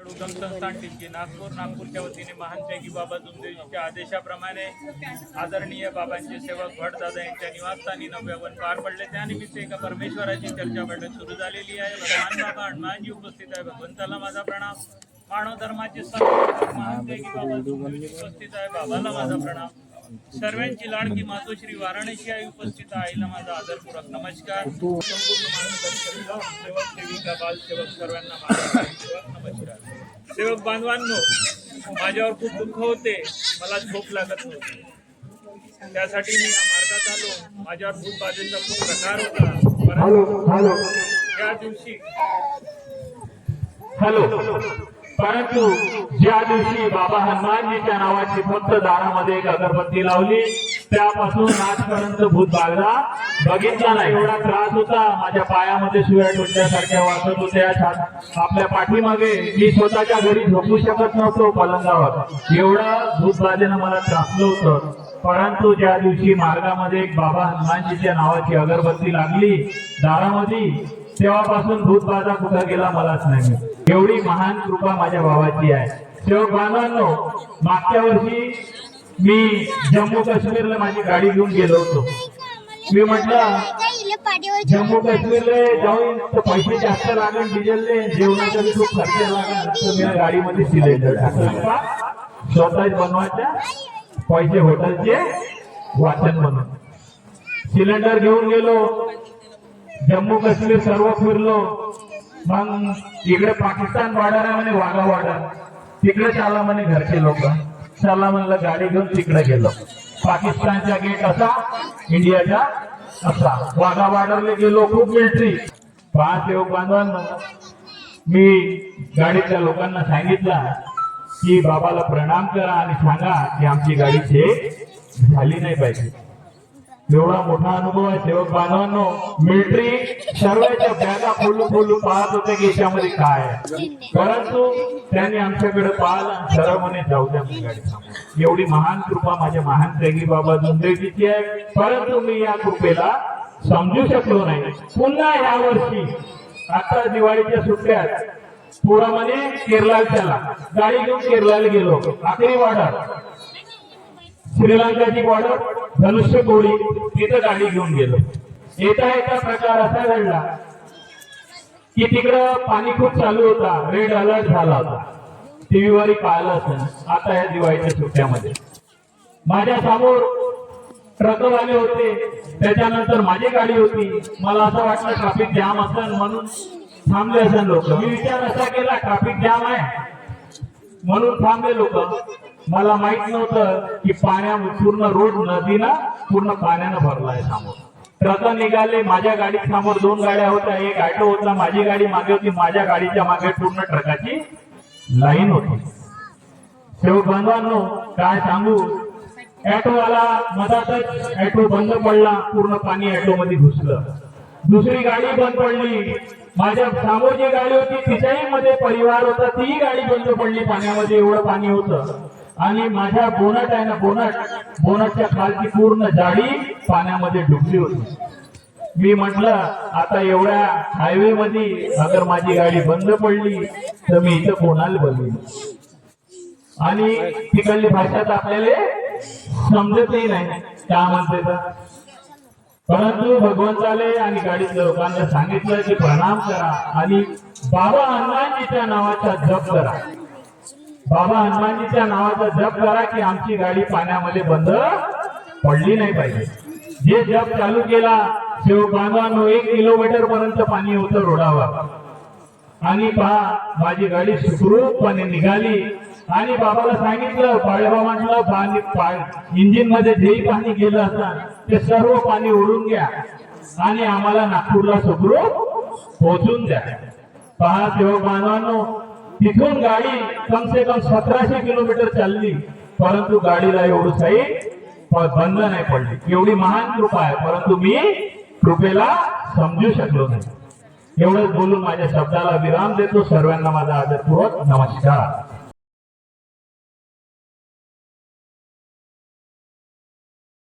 उद्गम संस्थान टिंची नागपूरच्या वतीने महान त्यागी बाबा जुमदेवजीच्या आदेशाप्रमाणे आदरणीय बाबांचे सेवक भटदादा यांच्या निवासस्थानी नव्यावन पार पडले। त्यानिमित्त एका परमेश्वराची चर्चा बैठक सुरू झालेली आहे। भगवान बाबा हनुमानजी उपस्थित आहे। भगवंताला माझा प्रणाम। मानव धर्माचे सर्व महान त्यागी बाबा जुमदेवजी उपस्थित आहे। बाबाला माझा प्रणाम। सर्वांची लाडकी मातोश्री वाराणसी आई उपस्थित आहे। आईला माझा आदरपूर्वक नमस्कार। संपूर्ण मानव सेवक सेविका बाल सेवक सर्वांना माझा नमस्कार। सेवक बांधवांनो, माझ्यावर खूप दुःख होते, मला झोप लागत नव्हती, त्यासाठी मी या मार्गात आलो। माझ्यावर भूत बाधेचा खूप प्रकार होता, परंतु ज्या दिवशी बाबा हनुमानजीच्या नावाची फक्त दारामध्ये एक अगरबत्ती लावली, त्यापासून आजपर्यंत भूत बागला बघितला नाही। एवढा त्रास होता, माझ्या पायामध्ये सुया टोचल्यासारख्या वाटत होत्या। आपल्या पाठीमागे मी स्वतःच्या घरी झोपू शकत नव्हतो पलंगावर, एवढा भूत बाधेनं मला त्रासलं होतं। परंतु ज्या दिवशी मार्गामध्ये एक बाबा हनुमानजीच्या नावाची अगरबत्ती लागली दारामध्ये, तेव्हापासून भूत बाधा कुठं गेला मलाच नाही। एवढी महान कृपा माझ्या बाबाची आहे। सेवक बांधवांनो, मागच्या वर्षी मी जम्मू काश्मीरला माझी गाडी घेऊन गेलो होतो। मी म्हटलं जम्मू काश्मीरला जाऊन तर पैसे जास्त लागेल, डिझेलने जेवणाचा खूप खर्च लागेल, तर मी गाडीमध्ये सिलेंडर टाकला, स्वतःच बनवायच्या पैसे हॉटेलचे वाचन म्हणून सिलेंडर घेऊन गेलो। जम्मू काश्मीर सर्व फिरलो। मग इकडे पाकिस्तान बॉर्डर आहे म्हणे, वाघा बॉर्डर, तिकडे चालला म्हणे घरचे लोक। चला म्हणलं, गाडी घेऊन तिकडे गेलो। पाकिस्तानचा गेट असा, इंडियाचा असा, वाघा बॉर्डरला गेलो, खूप मिलिटरी। 5 सेवक बांधवांना मी गाडीतल्या लोकांना सांगितलं की बाबाला प्रणाम करा आणि सांगा की आमची गाडी चेक झाली नाही पाहिजे। एवढा मोठा अनुभव आहे सेवक बांधवांनो। मिलिटरी सर्वांच्या बॅगा खोलू पाहत होते की याच्यामध्ये काय आहे, परंतु त्यांनी आमच्याकडे पाहिलं, सरळ म्हणे जाऊ द्या मी गाडी थांबव। एवढी महान कृपा माझ्या महान त्यागी बाबा जुमदेवजीची आहे, परंतु मी या कृपेला समजू शकलो नाही। पुन्हा या वर्षी आता दिवाळीच्या सुट्ट्यात पुरामध्ये केरळला चला, गाडी घेऊन केरळला गेलो। आखरी बॉर्डर श्रीलंकाची बॉर्डर, धनुष्य कोडी, तिथं गाडी घेऊन गेलो। येता प्रकार असा घडला की तिकडं पाणी खूप चालू होता, रेड अलर्ट झाला होता, टीव्हीवरही पाहिलं असेल। आता या दिवाळीच्या सुट्ट्यामध्ये माझ्या समोर ट्रकवाले होते, त्याच्यानंतर माझी गाडी होती। मला असं वाटलं ट्रॅफिक जाम असेल म्हणून थांबले असेल लोक। मी विचार असा केला, ट्रॅफिक जाम आहे म्हणून थांबले लोक। मला माहित नव्हतं की पूर्ण रोड नदीला पूर्ण पाण्यानं भरला आहे। समोर ट्रक निघाले, माझ्या गाडी समोर 2 गाड्या होत्या, एक ऑटो होता, माझी गाडी मागे होती। माझ्या गाडीच्या मागे पूर्ण ट्रकाची लाईन होती। सेवक बांधवांनो, काय सांगू, ऑटोवाला मधातच ऑटो बंद पडला, पूर्ण पाणी ऑटो मध्ये घुसलं। दुसरी गाडी बंद पडली, माझ्या समोर जी गाडी होती तिच्याही मध्ये परिवार होता, तीही गाडी बंद पडली पाण्यामध्ये, एवढं पाणी होतं। आणि माझ्या बोनट आहे ना, बोनटच्या खालची पूर्ण जाडी पाण्यामध्ये डुबली होती। मी म्हटलं आता एवढ्या हायवे मध्ये अगर माझी गाडी बंद पडली तर मी इथं कोणाला बोलवीन, आणि तिकडली भाषा तर आपल्याला समजतही नाही काय म्हणते तर। परंतु भगवंताले आणि गाडीतल्या लोकांना सांगितलं की प्रणाम करा आणि बाबा हनुमानजीच्या नावाचा जप करा। बाबा हनुमानजीच्या नावाचा जप करा की आमची गाडी पाण्यामध्ये बंद पडली नाही पाहिजे। जे जप चालू केला सेवक बांधवांनो, 1 किलोमीटर पर्यंत पाणी होतं रोडावर, आणि पहा माझी गाडी सुखरूपपणे निघाली। आणि बाबाला सांगितलं, बाळेबा म्हटलं इंजिन मध्ये जेही पाणी गेलं असं ते सर्व पाणी ओढून घ्या आणि आम्हाला नागपूरला सुखरूप पोहोचून द्या। पहा सेवक बांधवांनो, तिथून गाडी कम से कम 1700 किलोमीटर चालली, परंतु गाडीला एवढं काही बंद नाही पडली। एवढी महान कृपा आहे, परंतु मी कृपेला समजू शकलो नाही। एवढंच बोलून माझ्या शब्दाला विराम देतो। सर्वांना माझा आदरपूर्वक नमस्कार।